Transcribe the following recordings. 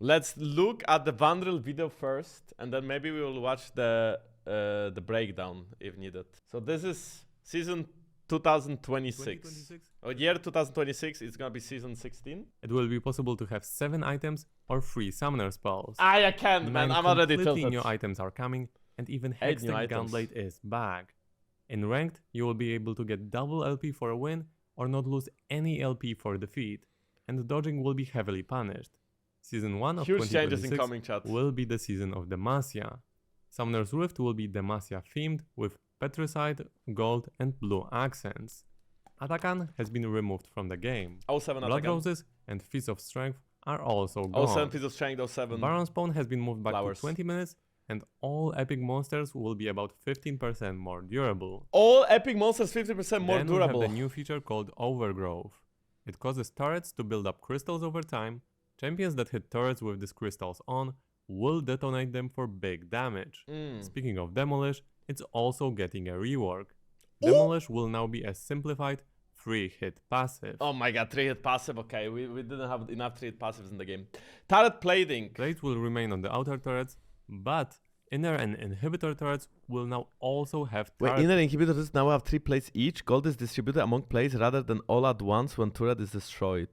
Let's look at the Vandrel video first, and then maybe we will watch the breakdown if needed. So this is season 2026. Or year 2026, it's gonna be season 16. It will be possible to have 7 items or 3 summoner spells. I can't, man. I'm already completely tilted. new items are coming, and even 8 new Hextech items. Gunblade is back. In Ranked, you will be able to get double LP for a win or not lose any LP for defeat, and dodging will be heavily punished. Season 1 of Huge changes 2026 incoming, chat. will be the season of Demacia. Summoner's Rift will be Demacia themed with Petricide, gold and blue accents. Atakan has been removed from the game. 07 Blood Atakan. Roses and Feast of Strength are also gone. 07 Piece of Strength, 07. Baron Spawn has been moved back Flowers. to 20 minutes, and all epic monsters will be about 15% more durable. All epic monsters 50% more Then durable. we have the new feature called Overgrowth. It causes turrets to build up crystals over time. Champions that hit turrets with these crystals on will detonate them for big damage. Speaking of Demolish, it's also getting a rework. Demolish will now be a simplified 3-hit passive. Oh my god, 3-hit passive, okay. We didn't have enough 3-hit passives in the game. Turret plating. Plates will remain on the outer turrets, but inner and inhibitor turrets will now also have turret. Wait, inner inhibitors now have 3 plates each. Gold is distributed among plates rather than all at once when turret is destroyed.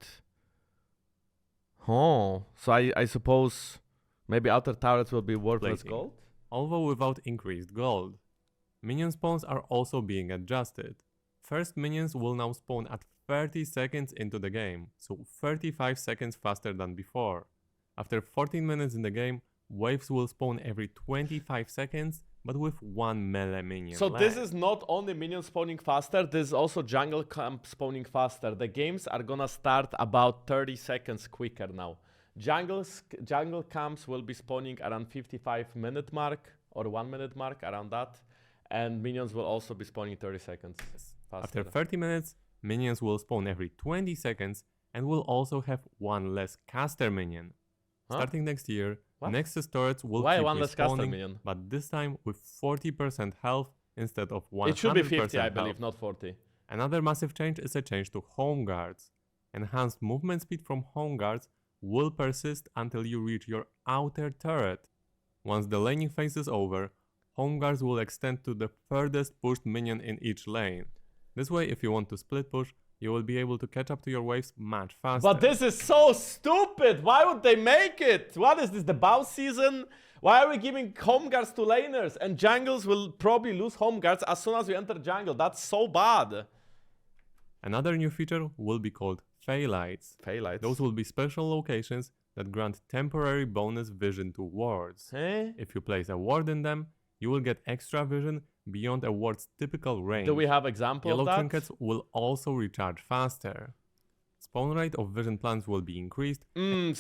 Oh, so I suppose maybe outer turrets will be worthless plating, gold? although without increased gold. Minion spawns are also being adjusted. First minions will now spawn at 30 seconds into the game, so 35 seconds faster than before. After 14 minutes in the game, waves will spawn every 25 seconds, but with 1 melee minion So less. this is not only minion spawning faster, this is also jungle camp spawning faster. The games are gonna start about 30 seconds quicker now. Jungle camps will be spawning around 55-minute mark or 1 minute mark, around that. And minions will also be spawning 30 seconds faster. After 30 minutes, minions will spawn every 20 seconds and will also have 1 less caster minion. Huh? Starting next year, What? Nexus turrets will Why keep 1 less caster respawning, minion? but this time with 40% health instead of 100% It should be 50, I health. believe, not 40. Another massive change is a change to home guards. Enhanced movement speed from home guards will persist until you reach your outer turret. Once the laning phase is over, home guards will extend to the furthest pushed minion in each lane. This way, if you want to split push, you will be able to catch up to your waves much faster. But this is so stupid! Why would they make it? What is this, the bow season? Why are we giving home guards to laners? And jungles will probably lose home guards as soon as we enter jungle. That's so bad. Another new feature will be called Phalites. Phalites. Those will be special locations that grant temporary bonus vision to wards. Eh? If you place a ward in them, you will get extra vision beyond a ward's typical range. Do we have example Yellow of that? trinkets will also recharge faster. Spawn rate of vision plants will be increased.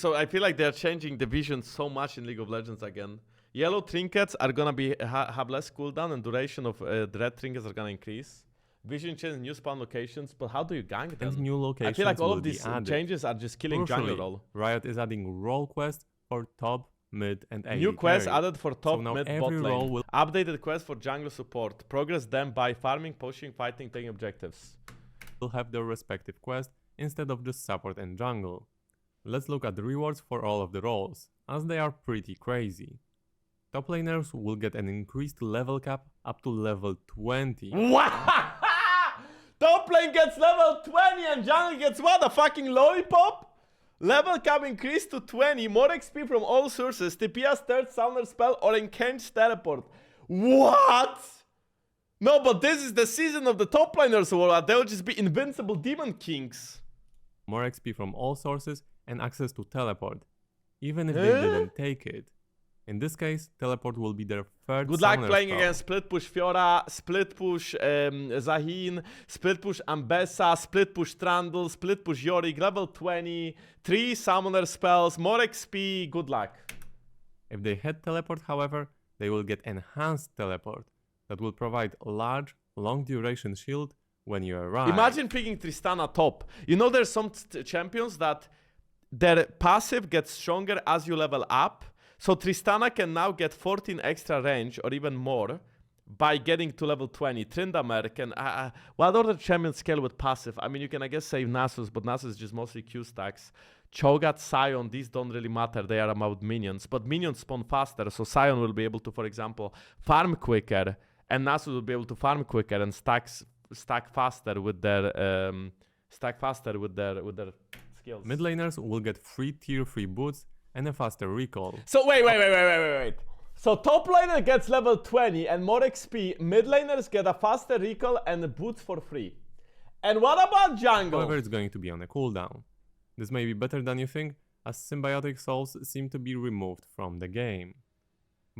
So I feel like they're changing the vision so much in League of Legends again. Yellow trinkets are gonna be have less cooldown and duration of the red trinkets are gonna increase. Vision change, new spawn locations, but how do you gank them? And new locations I feel like all will of be these added. changes are just killing jungle Crucially, roll. Riot is adding role quests for top, mid and AD New quests carry. added for top, So now mid, bot every role lane. will Updated quest for jungle support. Progress them by farming, pushing, fighting, taking objectives. have their respective quest instead of just support and jungle. Let's look at the rewards for all of the roles, as they are pretty crazy. Top laners will get an increased level cap up to level 20. Wow! Top lane gets level 20 and jungle gets what? A fucking lollipop? Level cap increased to 20, more XP from all sources, TP as third summoner spell or enhanced teleport. What? No, but this is the season of the top laners, or they'll just be invincible demon kings. More XP from all sources and access to teleport, even if they didn't take it. In this case, teleport will be their third Good luck summoner playing spell. against split push Fiora, split push Zahin, split push Ambessa, split push Trundle, split push Yorick, level 20, 3 summoner spells, more XP, good luck. If they had teleport, however, they will get enhanced teleport that will provide a large, long duration shield when you arrive. Imagine picking Tristana top. You know there's some champions that their passive gets stronger as you level up. So Tristana can now get 14 extra range or even more by getting to level 20. Tryndamere can... what other champions scale with passive? I mean, you can, I guess, say Nasus, but Nasus is just mostly Q stacks. Cho'Gath, Sion, these don't really matter. They are about minions. But minions spawn faster, so Sion will be able to, for example, farm quicker. And Nasus will be able to farm quicker and stack faster with their skills. Mid laners will get free tier 3 boots and a faster recall. So wait. So top laner gets level 20 and more XP. Mid laners get a faster recall and boots for free. And what about jungle? However, it's going to be on a cooldown. This may be better than you think, as symbiotic souls seem to be removed from the game.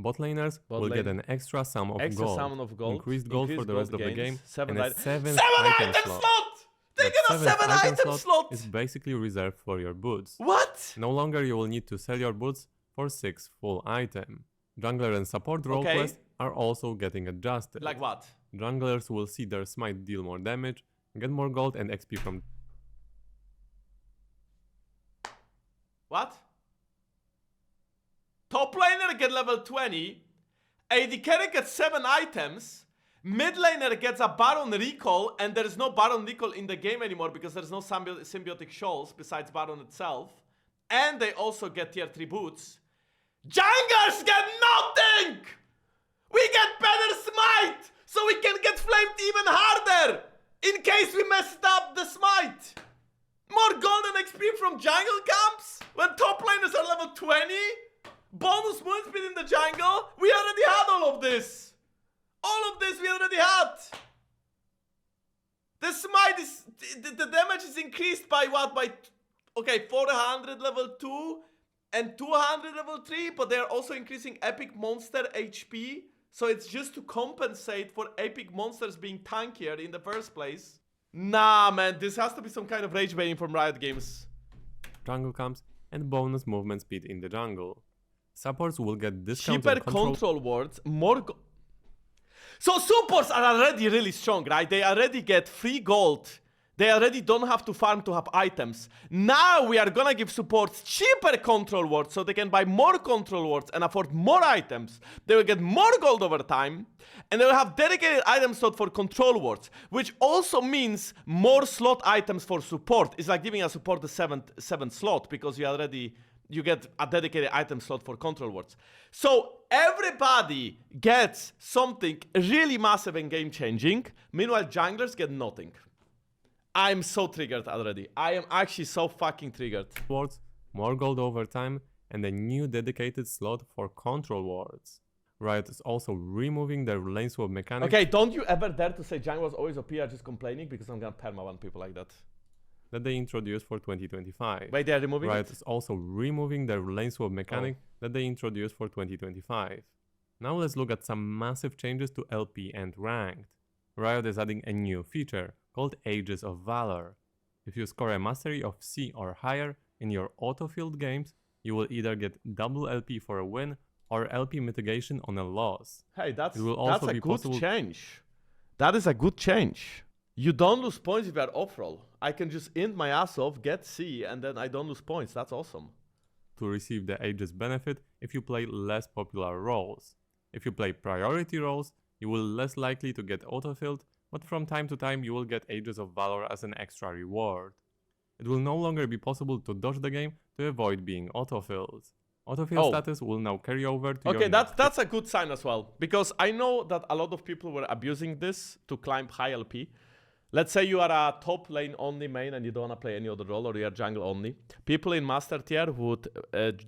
Bot laners will get an extra sum of gold, increased gold for the rest of the game, and a 7th item slot. They get a 7 item slot! Is basically reserved for your boots. What? No longer you will need to sell your boots for 6 full items. Jungler and support role quests are also getting adjusted. Like what? Junglers will see their smite deal more damage, get more gold and XP from... What? Top laner get level 20, AD carry gets 7 items, mid laner gets a Baron recall, and there is no Baron recall in the game anymore because there's no symbiotic shoals besides Baron itself, and they also get tier 3 boots. Junglers get nothing! We get better smite, so we can get flamed even harder, in case we messed up the smite. More golden XP from jungle camps, when top laners are level 20? Bonus movement speed in the jungle? We already had all of this. All of this we already had. The smite is... The damage is increased by what? By... Okay, 400 level 2 and 200 level 3. But they're also increasing epic monster HP. So it's just to compensate for epic monsters being tankier in the first place. Nah, man. This has to be some kind of rage baiting from Riot Games. Jungle camps and bonus movement speed in the jungle. Supports will get discounts cheaper control wards, more so supports are already really strong, right? They already get free gold. They already don't have to farm to have items. Now we are gonna give supports cheaper control wards so they can buy more control wards and afford more items. They will get more gold over time, and they will have dedicated item slot for control wards, which also means more slot items for support. It's like giving a support the seventh slot because you get a dedicated item slot for control wards. So everybody gets something really massive and game-changing. Meanwhile, junglers get nothing. I'm so triggered already. I am actually so fucking triggered. Wards, more gold over time, and a new dedicated slot for control wards. Riot is also removing their lane swap mechanic. Okay, don't you ever dare to say jungle was always OP, are just complaining, because I'm gonna perma-ban people like that. That they introduced for 2025. Wait, they're removing Riot is also removing their lane swap mechanic that they introduced for 2025. Now let's look at some massive changes to LP and Ranked. Riot is adding a new feature called Ages of Valor. If you score a mastery of C or higher in your autofilled games, you will either get double LP for a win or LP mitigation on a loss. Hey, that's a good change. That is a good change. You don't lose points if you are off-roll. I can just int my ass off, get C, and then I don't lose points. That's awesome. To receive the Aegis benefit if you play less popular roles. If you play priority roles, you will less likely to get autofilled, but from time to time you will get Ages of Valor as an extra reward. It will no longer be possible to dodge the game to avoid being autofilled. Autofill status will now carry over to your that's a good sign as well, because I know that a lot of people were abusing this to climb high LP. Let's say you are a top lane only main and you don't want to play any other role, or you are jungle only. People in master tier would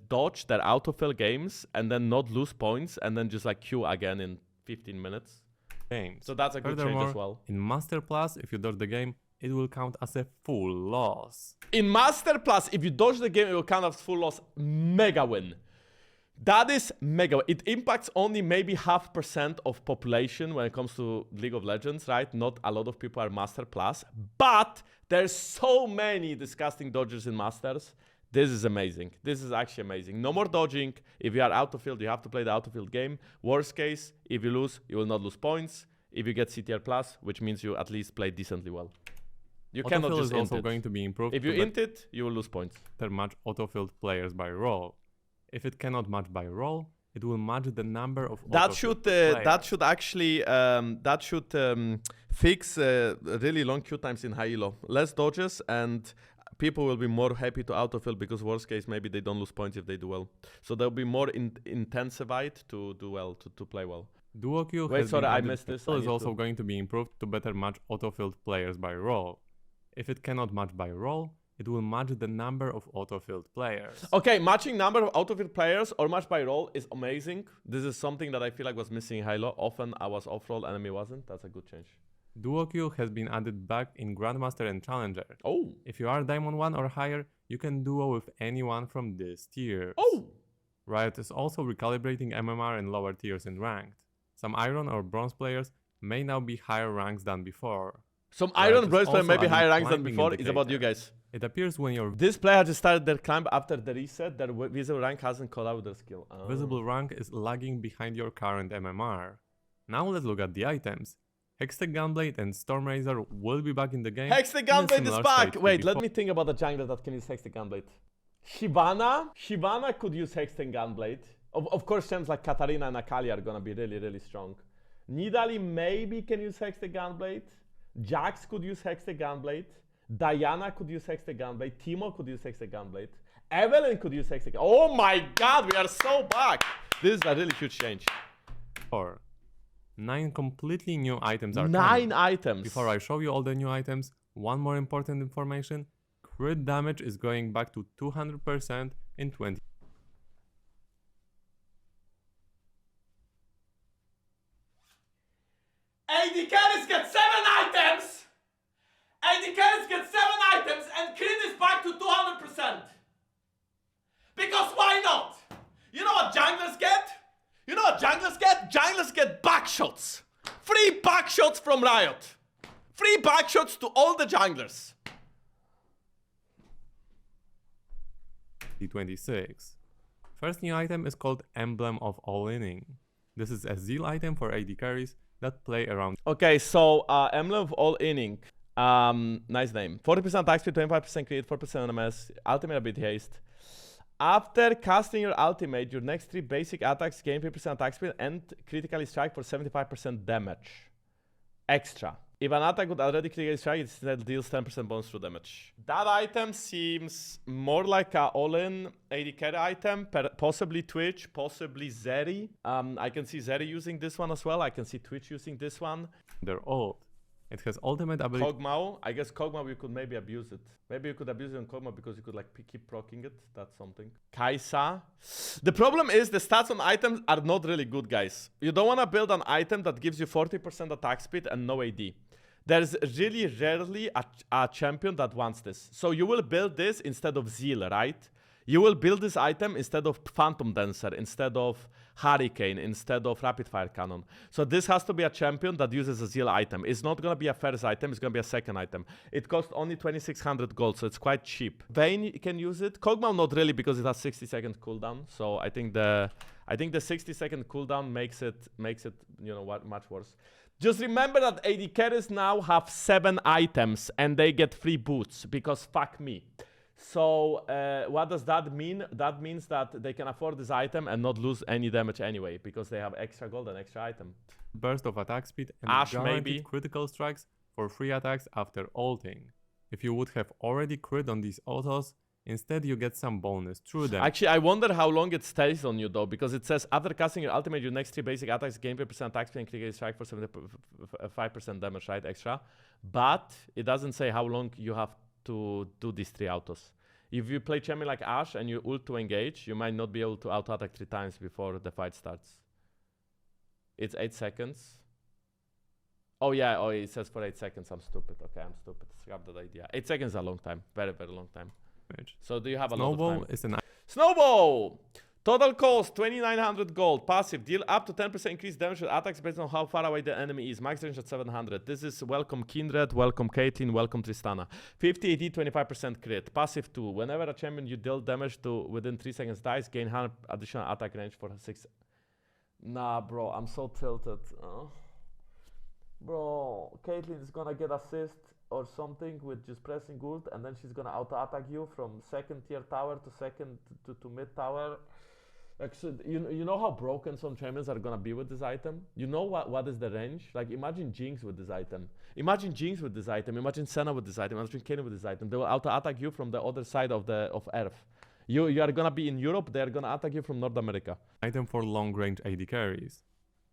dodge their autofill games and then not lose points and then just like queue again in 15 minutes. So that's a good change as well. In Master Plus, if you dodge the game, it will count as a full loss. In Master Plus, if you dodge the game, it will count as full loss. Mega win. That is mega. It impacts only maybe 0.5% of population when it comes to League of Legends, right? Not a lot of people are Master Plus, but there's so many disgusting dodgers in Masters. This is amazing. This is actually amazing. No more dodging. If you are autofilled, you have to play the autofilled game. Worst case, if you lose, you will not lose points. If you get CTR Plus, which means you at least play decently well. You cannot just int it. Autofill is also going to be improved. If you int it, you will lose points. Better match autofilled players by role. If it cannot match by role, it will match the number of that should fix really long queue times in high elo. Less dodges, and people will be more happy to autofill because worst case maybe they don't lose points if they do well. So they'll be more intensified to do well, to play well. Duo queue Wait, has sorry, been I added. missed this. Is also going to be improved to better match autofilled players by role. If it cannot match by role, it will match the number of autofilled players. Okay, matching number of autofilled players or match by role is amazing. This is something that I feel like was missing in Halo. Often I was off-roll, enemy wasn't. That's a good change. Duo queue has been added back in Grandmaster and Challenger. Oh. If you are Diamond 1 or higher, you can duo with anyone from this tier. Oh. Riot is also recalibrating MMR in lower tiers in Ranked. Some Iron or Bronze players may now be higher ranks than before. Some Riot Iron is Bronze player also may be adding higher ranks than climbing before. It's about you indicator. guys. It appears when your This player just started their climb after the reset. Their visible rank hasn't caught up with their skill. Oh. visible rank is lagging behind your current MMR. Now let's look at the items. Hextech Gunblade and Stormrazor will be back in the game. Hextech Gunblade is back! Wait, let me think about the jungler that can use Hextech Gunblade. Shyvana could use Hextech Gunblade. Of course, champs like Katarina and Akali are gonna be really, really strong. Nidalee maybe can use Hextech Gunblade. Jax could use Hextech Gunblade. Diana could use Hextech Gunblade. Timo could use Hextech Gunblade. Evelyn could use Hextech. Oh my god, we are so back! This is a really huge change. 9 completely new items are 9 coming. items. Before I show you all the new items, one more important information. Crit damage is going back to 200% in 20. AD carries get 7 items! AD carries get 7 items and crit is back to 200%. Because why not? You know what junglers get? You know what junglers get? Junglers get backshots. Free backshots from Riot. Free backshots to all the junglers. 26. First new item is called Emblem of All-Inning. This is a zeal item for AD carries that play around. Okay, so Emblem of All-Inning. Nice name. 40% attack speed, 25% crit, 4% NMS, ultimate ability haste. After casting your ultimate, your next 3 basic attacks gain 50% attack speed and critically strike for 75% damage. Extra. If an attack would already critically strike, it still deals 10% bonus through damage. That item seems more like a all-in AD carry item, possibly Twitch, possibly Zeri. I can see Zeri using this one as well. I can see Twitch using this one. They're old. It has ultimate ability. Kog'Maw, I guess Kog'Maw you could maybe abuse it. Maybe you could abuse it on Kog'Maw because you could like keep proccing it. That's something. Kai'Sa. The problem is the stats on items are not really good, guys. You don't want to build an item that gives you 40% attack speed and no AD. There's really rarely a champion that wants this. So you will build this instead of Zeal, right? You will build this item instead of Phantom Dancer, instead of Hurricane, instead of Rapid Fire Cannon. So this has to be a champion that uses a Zeal item. It's not going to be a first item, it's going to be a second item. It costs only 2600 gold, so it's quite cheap. Vayne can use it. Kog'Maw not really because it has 60-second cooldown. So I think the 60-second cooldown makes it you know what, much worse. Just remember that AD carries now have 7 items and they get free boots because fuck me. So what does that mean? That means that they can afford this item and not lose any damage anyway because they have extra gold and extra item. Burst of attack speed and Ashe guaranteed maybe. critical strikes for free attacks after ulting. If you would have already crit on these autos, instead you get some bonus through them. Actually, I wonder how long it stays on you though, because it says after casting your ultimate, your next 3 basic attacks gain 50% attack speed and critical strike for 75% damage, right? Extra. But it doesn't say how long you have to do these 3 autos. If you play champion like Ashe and you ult to engage, you might not be able to auto attack 3 times before the fight starts. It's 8 seconds. Oh yeah, oh it says for 8 seconds. I'm stupid. Okay, I'm stupid. Scrap that idea. 8 seconds is a long time. Very, very long time. So do you have a lot of time? Snowball is an Snowball! Total cost 2900 gold. Passive. Deal up to 10% increased damage with attacks based on how far away the enemy is. Max range at 700. This is welcome Kindred, welcome Caitlyn, welcome Tristana. 50 AD, 25% crit. Passive 2. Whenever a champion you deal damage to within 3 seconds dies, gain 100 additional attack range for 6. Nah, bro, I'm so tilted. Bro, Caitlyn is gonna get assist or something with just pressing ult, and then she's gonna auto attack you from second tier tower to second to mid tower. Like, so you know how broken some champions are gonna be with this item? You know what is the range? Like, imagine Jinx with this item. Imagine Jinx with this item. Imagine Senna with this item. Imagine Kayn with this item. They will auto-attack you from the other side of Earth. You are gonna be in Europe. They are gonna attack you from North America. Item for long-range AD carries.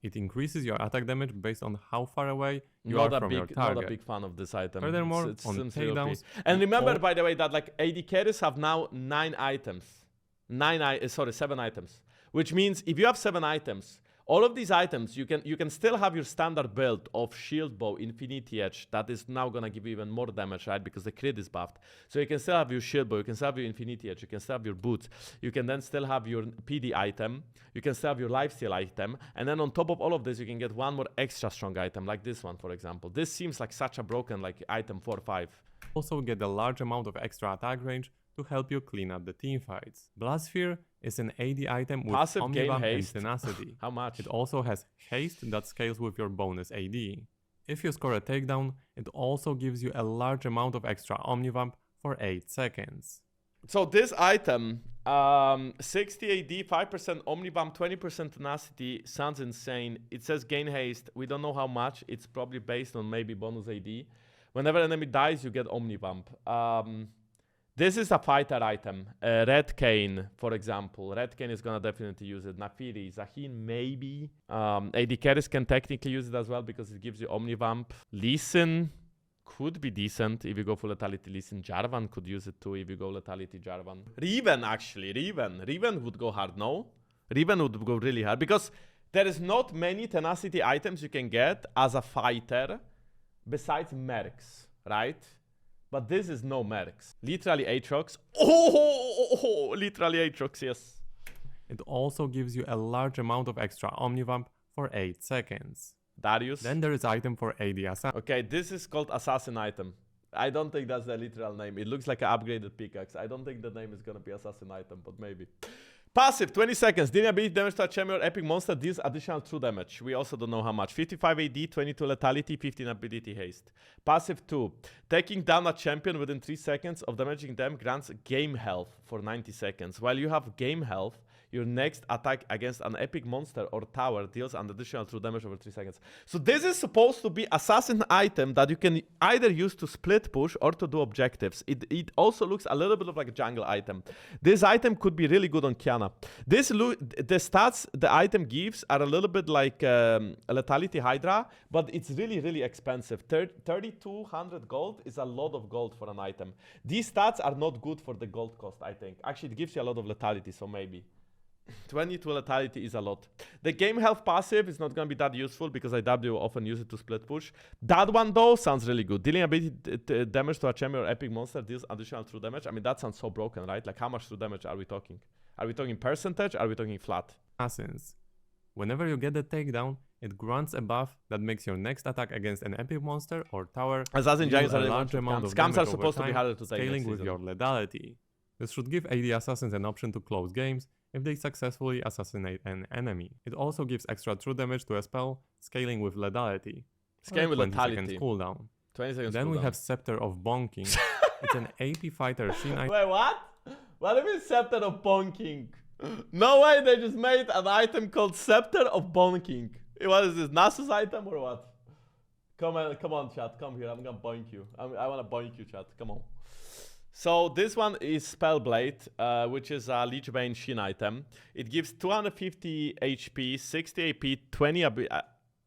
It increases your attack damage based on how far away you are from your target. Not a big fan of this item. Furthermore, it's on takedowns, and remember, by the way, that like AD carries have now 9 items. 7 items. Which means if you have 7 items, all of these items, you can still have your standard build of Shield Bow, Infinity Edge, that is now gonna give you even more damage, right? Because the crit is buffed. So you can still have your Shield Bow, you can still have your Infinity Edge, you can still have your boots, you can then still have your PD item, you can still have your lifesteal item, and then on top of all of this, you can get one more extra strong item, like this one, for example. This seems like such a broken like item 4-5. Also get a large amount of extra attack range to help you clean up the teamfights. Bloodsphere is an AD item with Passive gain Omnivamp and haste. Tenacity. How much? It also has haste that scales with your bonus AD. If you score a takedown, it also gives you a large amount of extra Omnivamp for 8 seconds. So this item, 60 AD, 5% Omnivamp, 20% Tenacity, sounds insane. It says gain haste. We don't know how much. It's probably based on maybe bonus AD. Whenever an enemy dies, you get Omnivamp. This is a fighter item. Red Kayn, for example. Red Kayn is gonna definitely use it. Nafiri, Zahin, maybe. AD carries can technically use it as well because it gives you Omnivamp. Lee Sin could be decent if you go for Lethality Lee Sin. Jarvan could use it too if you go Lethality Jarvan. Riven, actually. Riven would go hard, no? Riven would go really hard because there is not many Tenacity items you can get as a fighter besides Mercs, right? But this is no Mercs. Literally Aatrox. Oh, literally Aatrox, yes. It also gives you a large amount of extra Omnivamp for 8 seconds. Darius. Then there is item for AD Assassin. Okay, this is called Assassin item. I don't think that's the literal name. It looks like an upgraded pickaxe. I don't think the name is gonna be Assassin item, but maybe. Passive, 20 seconds. Dealing ability damage to a champion or epic monster deals additional true damage. We also don't know how much. 55 AD, 22 lethality, 15 ability haste. Passive 2. Taking down a champion within 3 seconds of damaging them grants game health for 90 seconds. While you have game health, your next attack against an epic monster or tower deals an additional true damage over 3 seconds. So this is supposed to be assassin item that you can either use to split push or to do objectives. It also looks a little bit of like a jungle item. This item could be really good on Kiana. The stats the item gives are a little bit like a Lethality Hydra, but it's really, really expensive. 3,200 gold is a lot of gold for an item. These stats are not good for the gold cost, I think. Actually, it gives you a lot of lethality, so maybe. 22 lethality is a lot. The game health passive is not going to be that useful because IW often use it to split push. That one though sounds really good. Dealing ability damage to a champion or epic monster deals additional true damage. I mean, that sounds so broken, right? Like, how much true damage are we talking? Are we talking percentage? Are we talking flat? Assassins. Whenever you get the takedown, it grants a buff that makes your next attack against an epic monster or tower Assassin giants deal are a large amount of scams damage are over supposed to be time, harder to take scaling next with season. your lethality. This should give AD assassins an option to close games if they successfully assassinate an enemy. It also gives extra true damage to a spell, scaling with lethality. Scaling with 20 lethality. seconds cooldown. 20 seconds Then cooldown. we have Scepter of Bonking. It's an AP fighter Shin item. Wait, what? What do you mean Scepter of Bonking? No way, they just made an item called Scepter of Bonking. What is this, Nasus item or what? Come on, chat, come here, I'm gonna boink you. I wanna boink you, chat, come on. So this one is Spellblade, which is a Lich Bane Shin item. It gives 250 HP, 60 AP, 20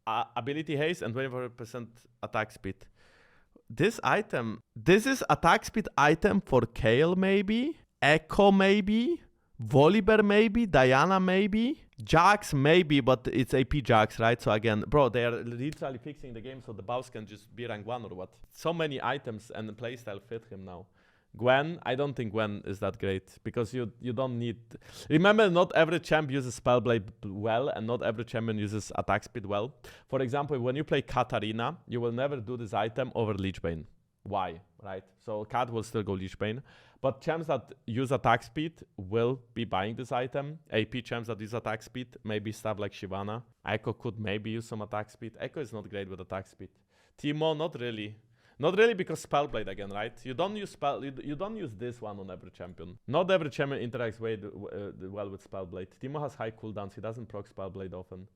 ability haste, and 24% attack speed. This is attack speed item for Kayle maybe, Echo maybe, Volibear maybe, Diana maybe, Jax maybe, but it's AP Jax, right? So again, bro, they are literally fixing the game so the boss can just be rank 1 or what. So many items and the playstyle fit him now. Gwen, I don't think Gwen is that great because you don't need... Remember, not every champ uses Spellblade well and not every champion uses attack speed well. For example, when you play Katarina, you will never do this item over Lich Bane. Why, right? So Kat will still go Lich Bane. But champs that use attack speed will be buying this item. AP champs that use attack speed, maybe stuff like Shyvana. Echo could maybe use some attack speed. Echo is not great with attack speed. Teemo, not really. Not really, because Spellblade again, right? You don't use you don't use this one on every champion. Not every champion interacts well with Spellblade. Timo has high cooldowns. He doesn't proc Spellblade often.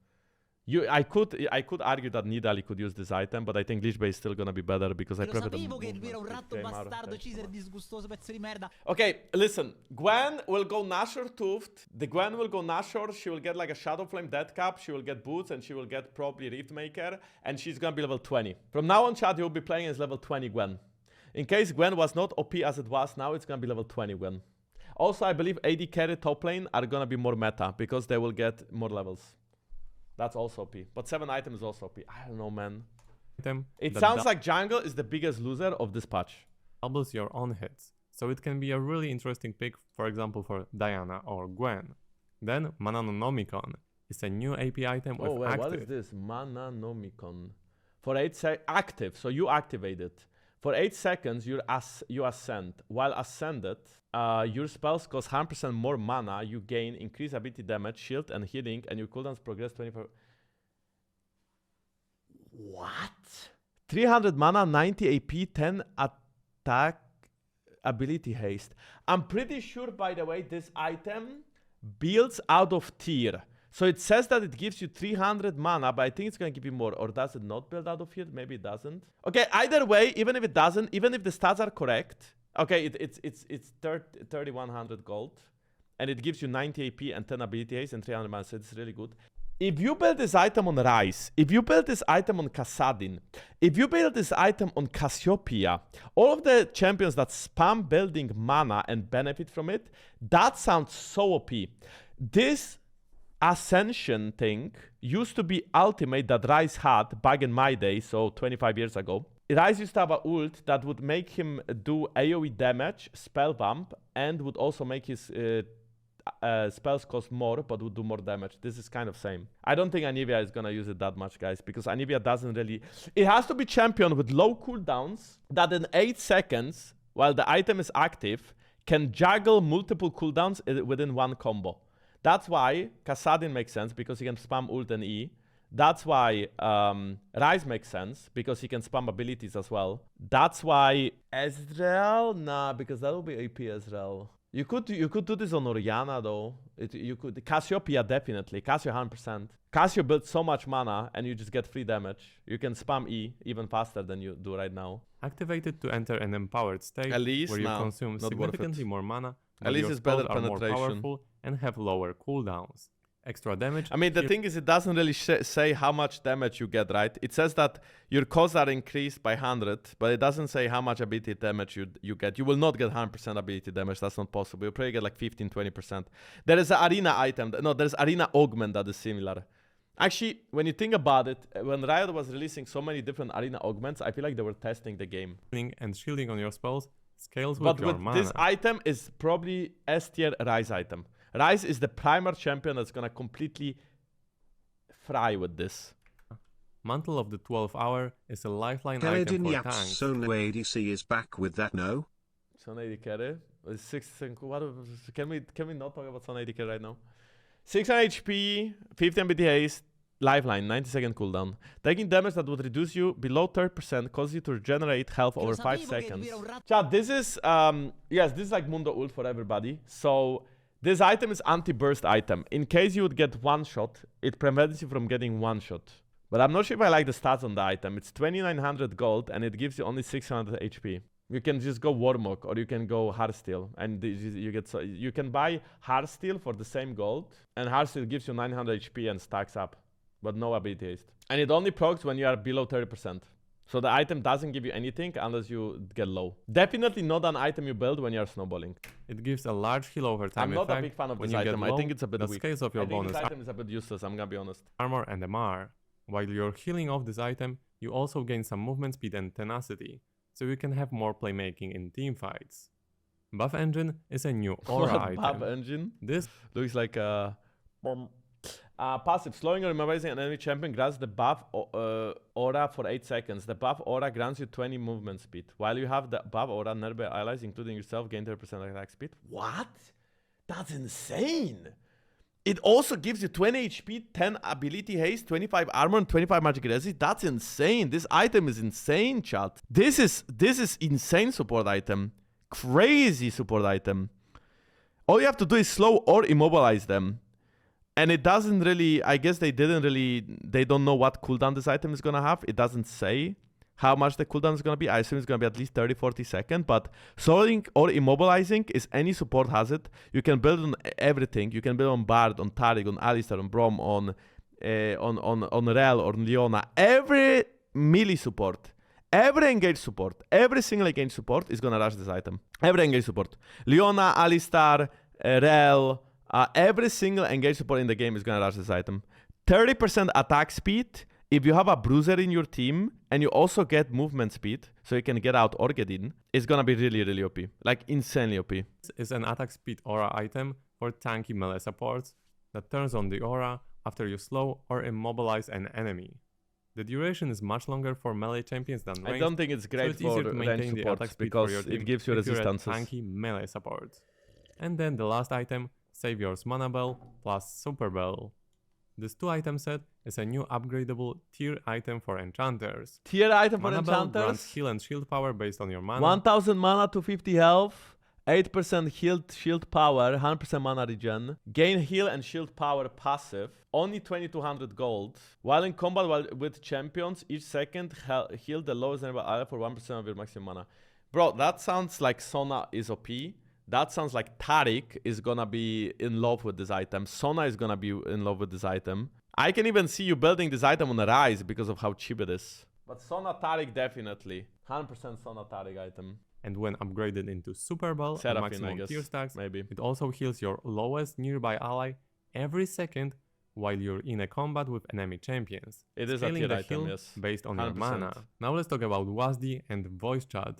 I could argue that Nidalee could use this item, but I think Lich Bane is still gonna be better because I prefer the Okay, listen. Gwen will go Nashor Tooth. The Gwen will go Nashor. She will get like a Shadow Flame Death Cap. She will get boots and she will get probably Riftmaker. And she's gonna be level 20. From now on, chat, you'll be playing as level 20 Gwen. In case Gwen was not OP as it was, now it's gonna be level 20 Gwen. Also, I believe AD carry top lane are gonna be more meta because they will get more levels. That's also OP. But 7 items is also OP. I don't know, man. It sounds like jungle is the biggest loser of this patch. Doubles your own hits. So it can be a really interesting pick, for example, for Diana or Gwen. Then Mananomicon is a new AP item with active. What is this? Mananomicon. For 8 seconds, active. So you activate it. For 8 seconds, you ascend. While ascended, your spells cost 100% more mana. You gain increased ability damage, shield, and healing, and your cooldowns progress 24. What? 300 mana, 90 AP, 10 attack, ability haste. I'm pretty sure, by the way, this item builds out of tier. So it says that it gives you 300 mana, but I think it's going to give you more. Or does it not build out of here? Maybe it doesn't. Okay, either way, even if it doesn't, even if the stats are correct, okay, it's 3100 gold. And it gives you 90 AP and 10 ability haste and 300 mana, so it's really good. If you build this item on Ryze, if you build this item on Kassadin, if you build this item on Cassiopeia, all of the champions that spam building mana and benefit from it, that sounds so OP. This Ascension thing used to be ultimate that Ryze had back in my day, so 25 years ago. Ryze used to have a ult that would make him do AoE damage, spell bump, and would also make his spells cost more, but would do more damage. This is kind of same. I don't think Anivia is gonna use it that much, guys, because Anivia doesn't really... It has to be champion with low cooldowns that in 8 seconds, while the item is active, can juggle multiple cooldowns within one combo. That's why Kassadin makes sense, because he can spam ult and E. That's why Ryze makes sense, because he can spam abilities as well. That's why Ezreal? Nah, because that will be AP Ezreal. You could do this on Orianna though. You could Cassiopeia definitely. Cassio 100%. Cassio builds so much mana and you just get free damage. You can spam E even faster than you do right now. Activated to enter an empowered state Elise, where you consume significantly more mana, but Elise your is better spells are more penetration. powerful and have lower cooldowns. Extra damage. I mean, the thing is, it doesn't really say how much damage you get, right? It says that your costs are increased by 100, but it doesn't say how much ability damage you get. You will not get 100% ability damage. That's not possible. You'll probably get like 15-20%. There is an arena item. No, there's arena augment that is similar. Actually, when you think about it, when Riot was releasing so many different arena augments, I feel like they were testing the game. And shielding on your spells scales with your mana. This item is probably S tier Ryze item. Ryze is the primer champion that's gonna completely fry with this. Mantle of the 12th Hour is a lifeline item for tanks. Solo ADC is back with that, no? Son AD carry. Can we not talk about Son AD carry right now? 600 HP, 50 MBT haste, lifeline, 90-second cooldown. Taking damage that would reduce you below 30% causes you to regenerate health over 5 seconds. Chat, this is yes, this is like Mundo ult for everybody. So this item is anti-burst item. In case you would get one shot, it prevents you from getting one shot. But I'm not sure if I like the stats on the item. It's 2900 gold and it gives you only 600 HP. You can just go Warmog or you can go Heartsteel and you can buy Heartsteel for the same gold, and Heartsteel gives you 900 HP and stacks up, but no ability haste. And it only procs when you are below 30%. So the item doesn't give you anything unless you get low. Definitely not an item you build when you are snowballing. It gives a large heal over time. I'm not a big fan of this item. I think it's a bit weak. Scales of your I think bonus this item is a bit useless, I'm gonna be honest. Armor and MR. While you're healing off this item, you also gain some movement speed and tenacity, so you can have more playmaking in teamfights. Buff Engine is a new aura item. Buff Engine? This looks like a... passive. Slowing or immobilizing an enemy champion grants the buff aura for 8 seconds. The buff aura grants you 20 movement speed. While you have the buff aura, nearby allies, including yourself, gain 30% attack speed. What? That's insane! It also gives you 20 HP, 10 ability haste, 25 armor, and 25 magic resist. That's insane. This item is insane, chat. This is insane support item. Crazy support item. All you have to do is slow or immobilize them. And it doesn't really, I guess they don't know what cooldown this item is gonna have. It doesn't say how much the cooldown is gonna be. I assume it's gonna be at least 30-40 seconds, but slowing or immobilizing is any support has it. You can build on everything. You can build on Bard, on Taric, on Alistar, on Braum, on Rel, or on Leona. Every melee support, every engaged support, every single engaged support is gonna rush this item. Every engaged support. Leona, Alistar, Rel, every single engaged support in the game is gonna rush this item. 30% attack speed. If you have a bruiser in your team and you also get movement speed, so you can get out or get in, it's gonna be really, really OP. Like insanely OP. This is an attack speed aura item for tanky melee supports that turns on the aura after you slow or immobilize an enemy. The duration is much longer for melee champions than ranged, I don't think it's great so it's for easier to range maintain the support attack speed because for your team it gives you if you're a resistances. tanky melee support. And then the last item, Savior's Mana Bell plus Super Bell. This 2-item set is a new upgradable tier item for enchanters. Tier item for Mana Bell enchanters. grants heal and shield power based on your mana. 1000 mana to 50 health, 8% healed shield power, 100% mana regen. Gain heal and shield power passive, only 2200 gold. While in combat with champions, each second heal the lowest enemy ally for 1% of your maximum mana. Bro, that sounds like Sona is OP. That sounds like Taric is gonna be in love with this item. Sona is gonna be in love with this item. I can even see you building this item on a Rise because of how cheap it is. But Sona Taric definitely. 100% Sona Taric item. And when upgraded into Super Bell and Seraphine, I maximum guess. tier stacks, Maybe. it also heals your lowest nearby ally every second while you're in a combat with enemy champions. It is a Scaling tier the item, heal yes. based on your 100%. mana. Now let's talk about WASD and voice chat.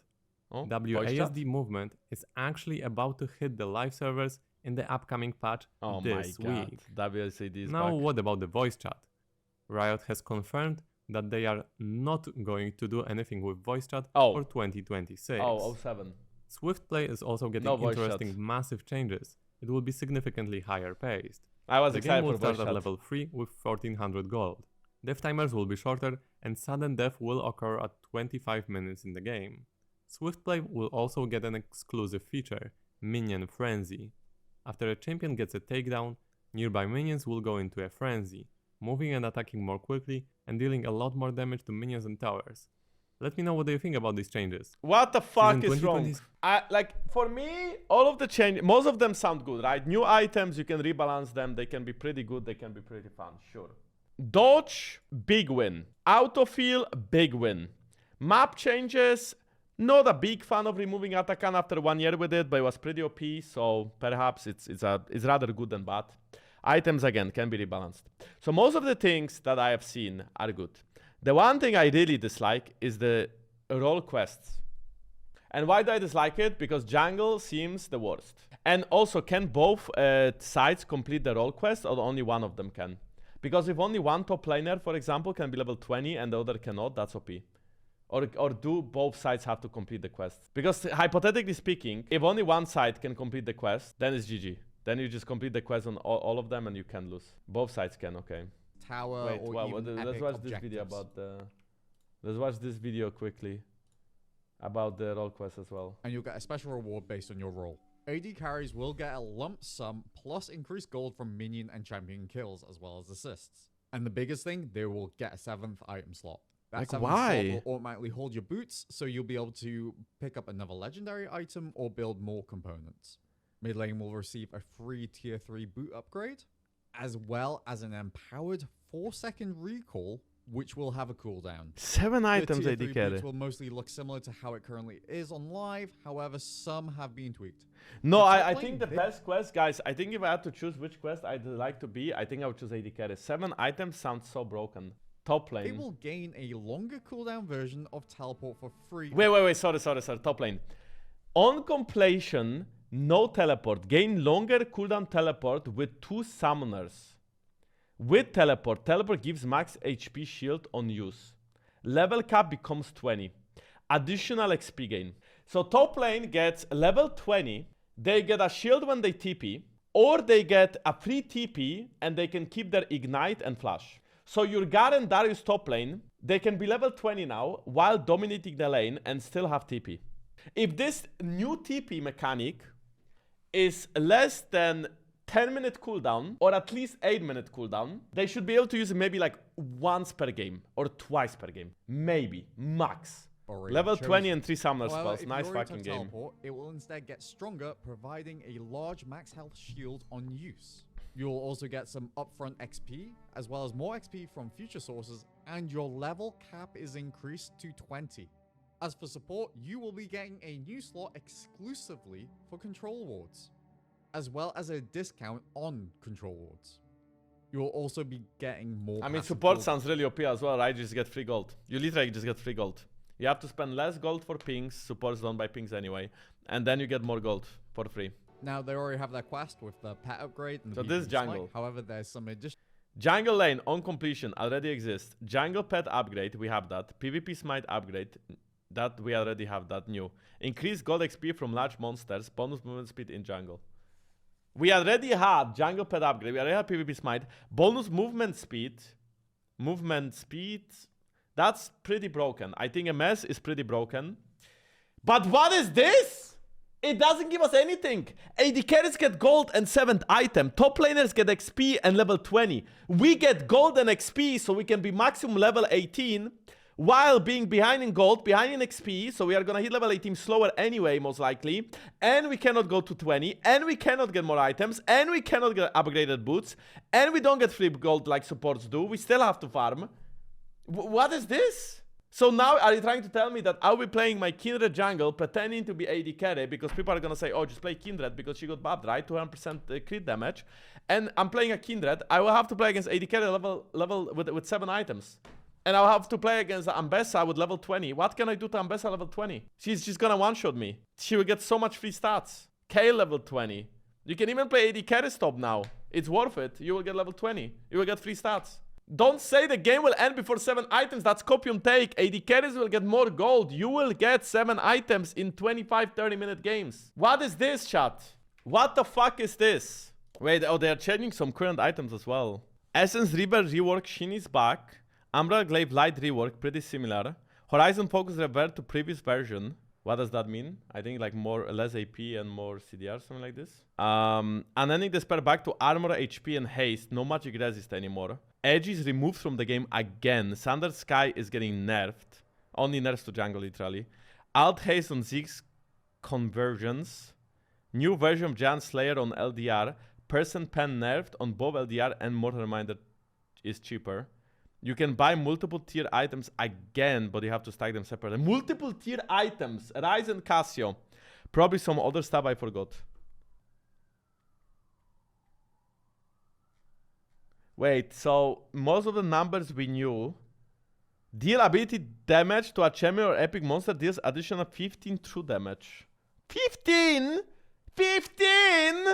Oh, voice chat? WASD movement is actually about to hit the live servers in the upcoming patch Oh this my god. week. WASD is Now back. what about the voice chat? Riot has confirmed that they are not going to do anything with voice chat for 2026. Oh, 07. Swift play is also getting No voice interesting chat. massive changes. It will be significantly higher paced. I was The game excited will for start voice at chat. level 3 with 1400 gold. Death timers will be shorter and sudden death will occur at 25 minutes in the game. Swift play will also get an exclusive feature, Minion Frenzy. After a champion gets a takedown, nearby minions will go into a frenzy, moving and attacking more quickly and dealing a lot more damage to minions and towers. Let me know what you think about these changes. What the fuck Season is wrong? 2020 Like, for me, all of the change, most of them sound good, right? New items, you can rebalance them. They can be pretty good. They can be pretty fun, sure. Dodge, big win. Autofill, big win. Map changes, not a big fan of removing Atakan after 1 year with it, but it was pretty OP, so perhaps it's rather good than bad. Items, again, can be rebalanced. So most of the things that I have seen are good. The one thing I really dislike is the role quests. And why do I dislike it? Because jungle seems the worst. And also, can both sides complete the role quest, or only one of them can? Because if only one top laner, for example, can be level 20 and the other cannot, that's OP. Or do both sides have to complete the quest? Because hypothetically speaking, if only one side can complete the quest, then it's GG. Then you just complete the quest on all of them and you can lose. Both sides can, okay. Tower Wait, or well, even let's epic watch this video objectives. about the... Let's watch this video quickly. About the role quest as well. And you'll get a special reward based on your role. AD carries will get a lump sum plus increased gold from minion and champion kills as well as assists. And the biggest thing, they will get a 7th item slot. That Like, 7th why? slot will automatically hold your boots, so you'll be able to pick up another legendary item or build more components. Mid lane will receive a free tier 3 boot upgrade, as well as an empowered 4-second recall, which will have a cooldown. 7 The items tier AD 3 carry. boots will mostly look similar to how it currently is on live, however some have been tweaked. No, The I top lane think the bit- best quest, guys, I think if I had to choose which quest I'd like to be, I think I would choose AD carry. 7 items sounds so broken. Top They lane. will gain a longer cooldown version of teleport for free. Wait, sorry, top lane. On completion, no teleport. Gain longer cooldown teleport with 2 summoners. With teleport gives max HP shield on use. Level cap becomes 20. Additional XP gain. So top lane gets level 20. They get a shield when they TP. or they get a free TP and they can keep their Ignite and Flash. So your Garen Darius top lane, they can be level 20 now while dominating the lane and still have TP. If this new TP mechanic is less than 10-minute cooldown or at least 8-minute cooldown, they should be able to use it maybe like once per game or twice per game. Maybe, max. Already Level chosen. 20 and 3 summoner However, spells. if Nice you already fucking took game. teleport, it will instead get stronger, providing a large max health shield on use. You'll also get some upfront XP, as well as more XP from future sources, and your level cap is increased to 20. As for support, you will be getting a new slot exclusively for control wards, as well as a discount on control wards. You will also be getting more. I mean, passive support gold. sounds really OP as well, right? You just get free gold. You literally just get free gold. You have to spend less gold for pings. Support is done by pings anyway. And then you get more gold for free. Now, they already have their quest with the pet upgrade. And the So this is Beacon Smite. jungle. However, there's some additional. Jungle lane on completion already exists. Jungle pet upgrade, we have that. PvP smite upgrade, that we already have that new. Increase gold XP from large monsters. Bonus movement speed in jungle. We already had jungle pet upgrade. We already had PvP smite. Bonus movement speed. Movement speed. That's pretty broken. I think MS is pretty broken. But what is this? It doesn't give us anything. AD carries get gold and 7th item. Top laners get XP and level 20. We get gold and XP so we can be maximum level 18 while being behind in gold, behind in XP. So we are gonna hit level 18 slower anyway, most likely. And we cannot go to 20. And we cannot get more items. And we cannot get upgraded boots. And we don't get free gold like supports do. We still have to farm. What is this? So now are you trying to tell me that I'll be playing my Kindred jungle pretending to be AD carry because people are gonna say, oh, just play Kindred because she got buffed, right? 200% crit damage. And I'm playing a Kindred. I will have to play against AD carry level with 7 items. And I'll have to play against Ambessa with level 20. What can I do to Ambessa level 20? She's gonna one-shot me. She will get so much free stats. K level 20. You can even play AD carry stop now. It's worth it. You will get level 20. You will get free stats. Don't say the game will end before 7 items. That's copy and take. AD carries will get more gold. You will get 7 items in 25-30 minute games. What is this, chat? What the fuck is this? Wait, oh, they're changing some current items as well. Essence Reaper rework, Shin is back. Umbral Glaive Light rework, pretty similar. Horizon Focus revert to previous version. What does that mean? I think like less AP and more CDR, something like this. Unending Despair back to armor, HP and haste. No magic resist anymore. Edge is removed from the game again. Thunder Sky is getting nerfed. Only nerfs to jungle, literally. Alt haste on Zeke's conversions. New version of Giant Slayer on LDR. Person Pen nerfed on both LDR and Mortal Reminder is cheaper. You can buy multiple tier items again, but you have to stack them separately. Multiple tier items. Rise and Casio. Probably some other stuff I forgot. Wait, so most of the numbers we knew. Deal ability damage to a champion or epic monster deals additional 15 true damage. 15? 15?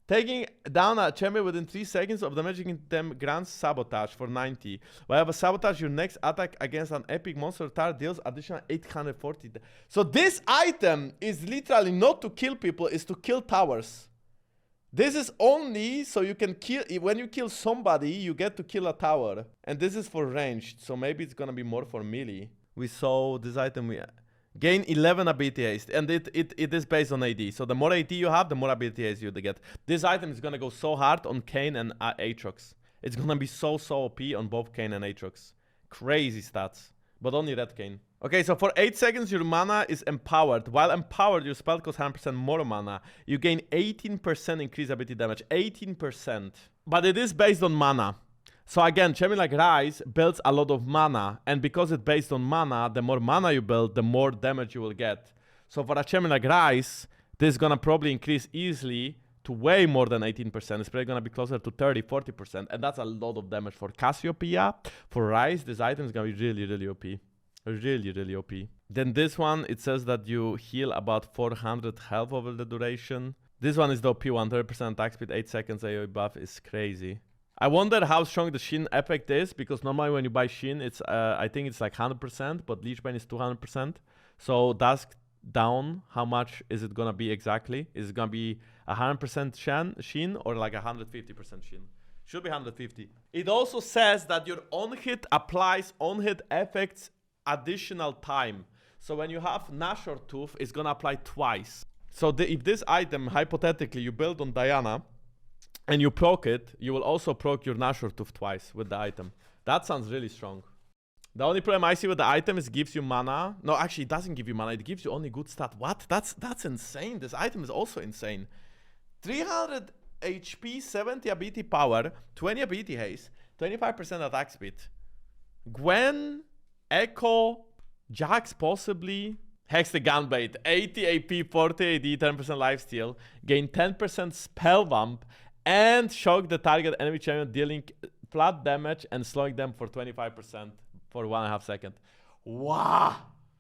Taking down a champion within 3 seconds of damaging them grants sabotage for 90. Whenever sabotage your next attack against an epic monster tower deals additional 840. So this item is literally not to kill people, it's to kill towers. This is only so you can kill, when you kill somebody, you get to kill a tower. And this is for ranged, so maybe it's gonna be more for melee. We saw this item, we gain 11 ability haste, and it is based on AD. So the more AD you have, the more ability haste you get. This item is gonna go so hard on Kayn and Aatrox. It's gonna be so OP on both Kayn and Aatrox. Crazy stats, but only red Kayn. Okay, so for 8 seconds your mana is empowered. While empowered, your spell costs 100% more mana. You gain 18% increased ability damage. 18%. But it is based on mana. So again, champion like Rise builds a lot of mana. And because it's based on mana, the more mana you build, the more damage you will get. So for a champion like Rise, this is gonna probably increase easily to way more than 18%. It's probably gonna be closer to 30-40%. And that's a lot of damage. For Cassiopeia, for Rise, this item is gonna be really OP. Really OP. Then this one, it says that you heal about 400 health over the duration. This one is the OP one, 30% attack speed, 8 seconds AoE buff is crazy. I wonder how strong the Shin effect is, because normally when you buy Shin, it's I think it's like 100%, but Leechbane is 200%. So down how much is it gonna be exactly. Is it gonna be 100% sheen or like 150% sheen? Should be 150. It also says that your on-hit applies on-hit effects additional time. So when you have Nashor Tooth, it's gonna apply twice. So if this item, hypothetically, you build on Diana and you proc it, you will also proc your Nashor Tooth twice with the item. That sounds really strong. The only problem I see with the item is it gives you mana. No, actually it doesn't give you mana, it gives you only good stat. What? That's insane. This item is also insane. 300 HP, 70 ability power, 20 ability haste, 25% attack speed. Gwen, Echo, Jax possibly. Hex the Gunbait, 80 AP, 40 AD, 10% lifesteal, gain 10% spell bump, and shock the target enemy champion, dealing flat damage and slowing them for 25% for 1.5 seconds. Wow!